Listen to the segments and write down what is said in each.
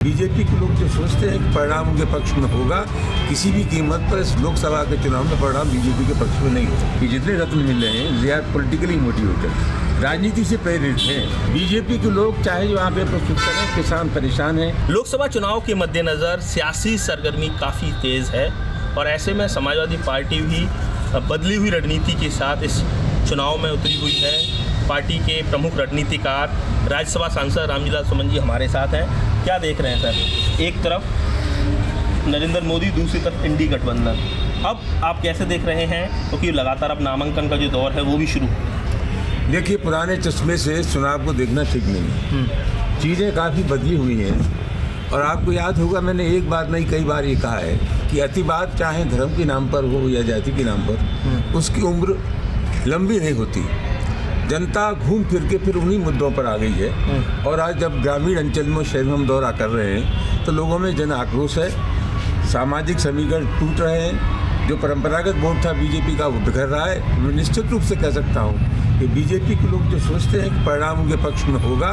BJP के लोग जो सोचते हैं कि परिणाम उनके पक्ष में होगा, किसी भी कीमत पर इस लोकसभा के चुनाव में परिणाम बीजेपी के पक्ष में नहीं होगा। ये जितने रत्न मिल रहे हैं दे आर पॉलिटिकली मोटिवेटेड, राजनीति से प्रेरित हैं। बीजेपी के लोग चाहे जो वहाँ पे प्रस्तुत करें, किसान परेशान हैं। लोकसभा चुनाव के मद्देनज़र सियासी सरगर्मी काफ़ी तेज़ है और ऐसे में समाजवादी पार्टी भी बदली हुई रणनीति के साथ इस चुनाव में उतरी हुई है। पार्टी के प्रमुख रणनीतिकार राज्यसभा सांसद रामजीलाल सुमन जी हमारे साथ हैं। क्या देख रहे हैं सर? एक तरफ नरेंद्र मोदी, दूसरी तरफ इंडी गठबंधन। अब आप कैसे देख रहे हैं, क्योंकि लगातार अब नामांकन का जो दौर है वो भी शुरू। देखिए, पुराने चश्मे से चुनाव को देखना ठीक नहीं है। चीज़ें काफ़ी बदली हुई हैं और आपको याद होगा मैंने एक बार नहीं कई बार ये कहा है कि अतिवाद चाहे धर्म के नाम पर हो या जाति के नाम पर, उसकी उम्र लंबी नहीं होती। जनता घूम फिर के फिर उन्हीं मुद्दों पर आ गई है और आज जब ग्रामीण अंचल में शहर में हम दौरा कर रहे हैं तो लोगों में जन आक्रोश है, सामाजिक समीकरण टूट रहे हैं। जो परंपरागत वोट था बीजेपी का वो बिखर रहा है। मैं निश्चित रूप से कह सकता हूँ कि बीजेपी के लोग जो सोचते हैं कि परिणाम उनके पक्ष में होगा,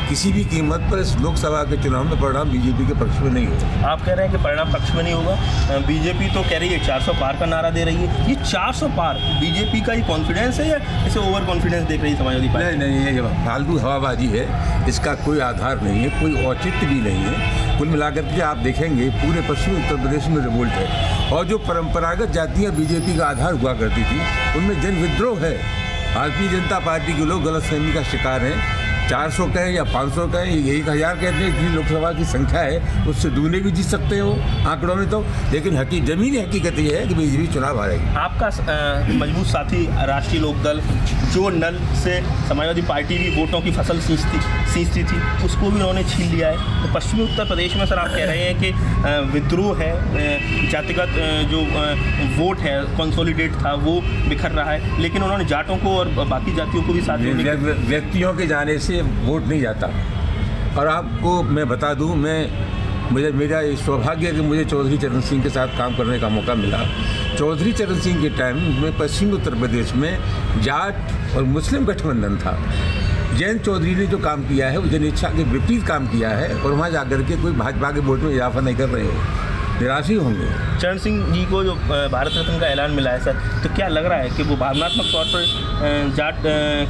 किसी भी कीमत पर इस लोकसभा के चुनाव में परिणाम बीजेपी के पक्ष में नहीं होगा। आप कह रहे हैं कि परिणाम पक्ष में नहीं होगा। बीजेपी तो कह रही है 400 पार का नारा दे रही है। ये 400 पार बीजेपी का ही कॉन्फिडेंस है या इसे ओवर कॉन्फिडेंस देख रही है समाजवादी पार्टी? नहीं, ये फालतू हवाबाजी है, इसका कोई आधार नहीं है, कोई औचित्य भी नहीं है। कुल मिलाकर के आप देखेंगे पूरे पश्चिमी उत्तर प्रदेश में रिवोल्ट है और जो परंपरागत जातियाँ बीजेपी का आधार हुआ करती थी उनमें जन विद्रोह है। भारतीय जनता पार्टी के लोग गलतफहमी का शिकार हैं। 400 कहें या 500 कहें, 1000 कहते हैं, इतनी लोकसभा की संख्या है, उससे दूने भी जीत सकते हो आंकड़ों में तो। लेकिन ज़मीनी हकीकत ये है कि बीजेपी चुनाव हारेगी। आपका मजबूत साथी राष्ट्रीय लोकदल, जो नल से समाजवादी पार्टी भी वोटों की फसल सींचती थी, उसको भी उन्होंने छीन लिया है। तो पश्चिमी उत्तर प्रदेश में सर आप कह रहे हैं कि विद्रोह है, जातिगत जो वोट है कंसोलिडेट था वो बिखर रहा है, लेकिन उन्होंने जाटों को और बाकी जातियों को भी साथ व्यक्तियों के जाने से वोट नहीं जाता। और आपको मैं बता दूं, मेरा ये सौभाग्य है कि मुझे चौधरी चरण सिंह के साथ काम करने का मौका मिला। चौधरी चरण सिंह के टाइम में पश्चिमी उत्तर प्रदेश में जाट और मुस्लिम गठबंधन था। जयंत चौधरी ने जो काम किया है वो जन इच्छा के विपरीत काम किया है और वहाँ जाकर के कोई भाजपा के वोट में इजाफा नहीं कर रहे हैं, निराश ही होंगे। चरण सिंह जी को जो भारत रत्न का ऐलान मिला है सर, तो क्या लग रहा है कि वो भावनात्मक तौर पर जाट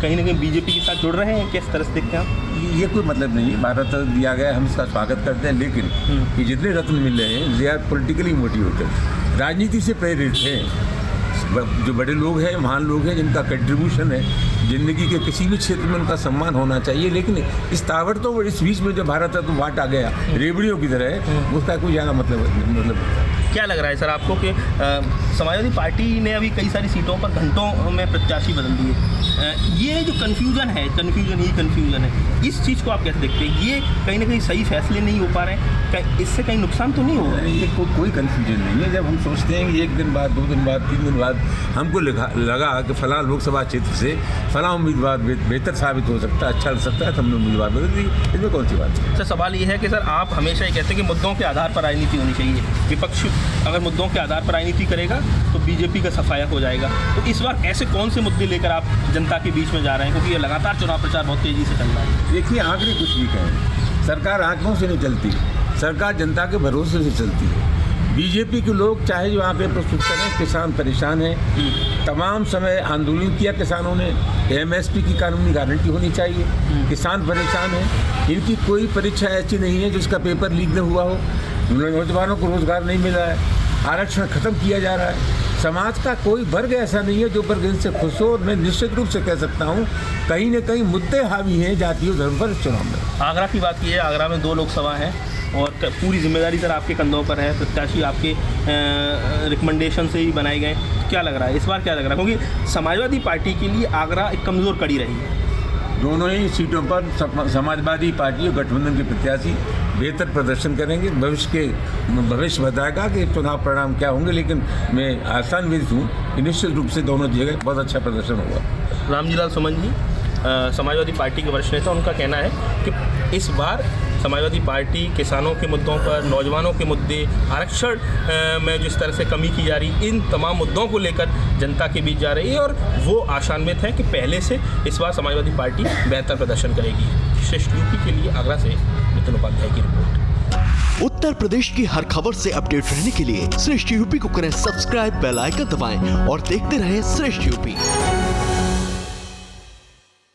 कहीं ना कहीं बीजेपी के साथ जुड़ रहे हैं? किस तरह से देखते हैं आप? ये कोई मतलब नहीं है, भारत रत्न दिया गया, हम इसका स्वागत करते हैं, लेकिन ये जितने रत्न मिल रहे हैं दे आर पॉलिटिकली मोटिवेटेड, राजनीति से प्रेरित हैं। जो बड़े लोग हैं, महान लोग हैं, जिनका कंट्रीब्यूशन है ज़िंदगी के किसी भी क्षेत्र में, उनका सम्मान होना चाहिए। लेकिन इस ताबड़तोड़ इस बीच में जो भारत रत्न बांट आ गया रेबड़ियों की तरह, उसका कोई ज़्यादा मतलब क्या लग रहा है सर आपको कि समाजवादी पार्टी ने अभी कई सारी सीटों पर घंटों में प्रत्याशी बदल दिए? ये जो कन्फ्यूजन है, इस चीज़ को आप कैसे देखते हैं? ये कहीं ना कहीं सही फैसले नहीं हो पा रहे हैं, इससे कहीं नुकसान तो नहीं हो रहा है? ये कोई कन्फ्यूजन नहीं है। जब हम सोचते हैं कि 1 दिन बाद, 2 दिन बाद, 3 दिन बाद हमको लगा कि फलां लोकसभा क्षेत्र से फलां उम्मीदवार बेहतर साबित हो सकता है, अच्छा लग सकता है, तो हमने उम्मीदवार बदल दी। इसमें कौन सी बात है? सर सवाल ये है कि सर आप हमेशा ये कहते हैं कि मुद्दों के आधार पर राजनीति होनी चाहिए। विपक्ष अगर मुद्दों के आधार पर राजनीति करेगा तो बीजेपी का सफाया हो जाएगा। तो इस बार ऐसे कौन से मुद्दे लेकर आप जनता के बीच में जा रहे हैं, क्योंकि ये लगातार चुनाव प्रचार बहुत तेज़ी से चल रहा है? देखिए, आंकड़े कुछ भी कहें, सरकार आंकड़ों से नहीं चलती, सरकार जनता के भरोसे से चलती है। बीजेपी के लोग चाहे जो वहाँ पे प्रस्तुत करें, किसान परेशान हैं। तमाम समय आंदोलन किया किसानों ने, MSP की कानूनी गारंटी होनी चाहिए। किसान परेशान हैं, इनकी कोई परीक्षा ऐसी नहीं है जिसका पेपर लीक न हुआ हो। नौजवानों को रोज़गार नहीं मिल रहा है, आरक्षण खत्म किया जा रहा है। समाज का कोई वर्ग ऐसा नहीं है जो वर्ग इनसे खुश हो। और मैं निश्चित रूप से कह सकता हूँ कहीं न कहीं मुद्दे हावी हैं जातीय धर्म पर चुनाव में। आगरा की बात की है, आगरा में 2 लोकसभा हैं और पूरी जिम्मेदारी सर आपके कंधों पर है। प्रत्याशी आपके रिकमेंडेशन से ही बनाए गए। क्या लग रहा है इस बार, क्या लग रहा है? क्योंकि समाजवादी पार्टी के लिए आगरा एक कमज़ोर कड़ी रही है। दोनों ही सीटों पर समाजवादी पार्टी और गठबंधन के प्रत्याशी बेहतर प्रदर्शन करेंगे। भविष्य बताएगा कि चुनाव परिणाम क्या होंगे, लेकिन मैं आशान्वित हूँ कि निश्चित रूप से दोनों जगह बहुत अच्छा प्रदर्शन होगा। रामजीलाल सुमन जी समाजवादी पार्टी के वरिष्ठ नेता, उनका कहना है कि इस बार समाजवादी पार्टी किसानों के मुद्दों पर, नौजवानों के मुद्दे, आरक्षण में जिस तरह से कमी की जा रही, इन तमाम मुद्दों को लेकर जनता के बीच जा रही है और वो आशान्वित है कि पहले से इस बार समाजवादी पार्टी बेहतर प्रदर्शन करेगी। श्रेष्ठ यूपी के लिए आगरा से नितिन उपाध्याय की रिपोर्ट। उत्तर प्रदेश की हर खबर से अपडेट रहने के लिए श्रेष्ठ यूपी को करें सब्सक्राइब, बेल आइकन दबाएं और देखते रहें श्रेष्ठ यूपी।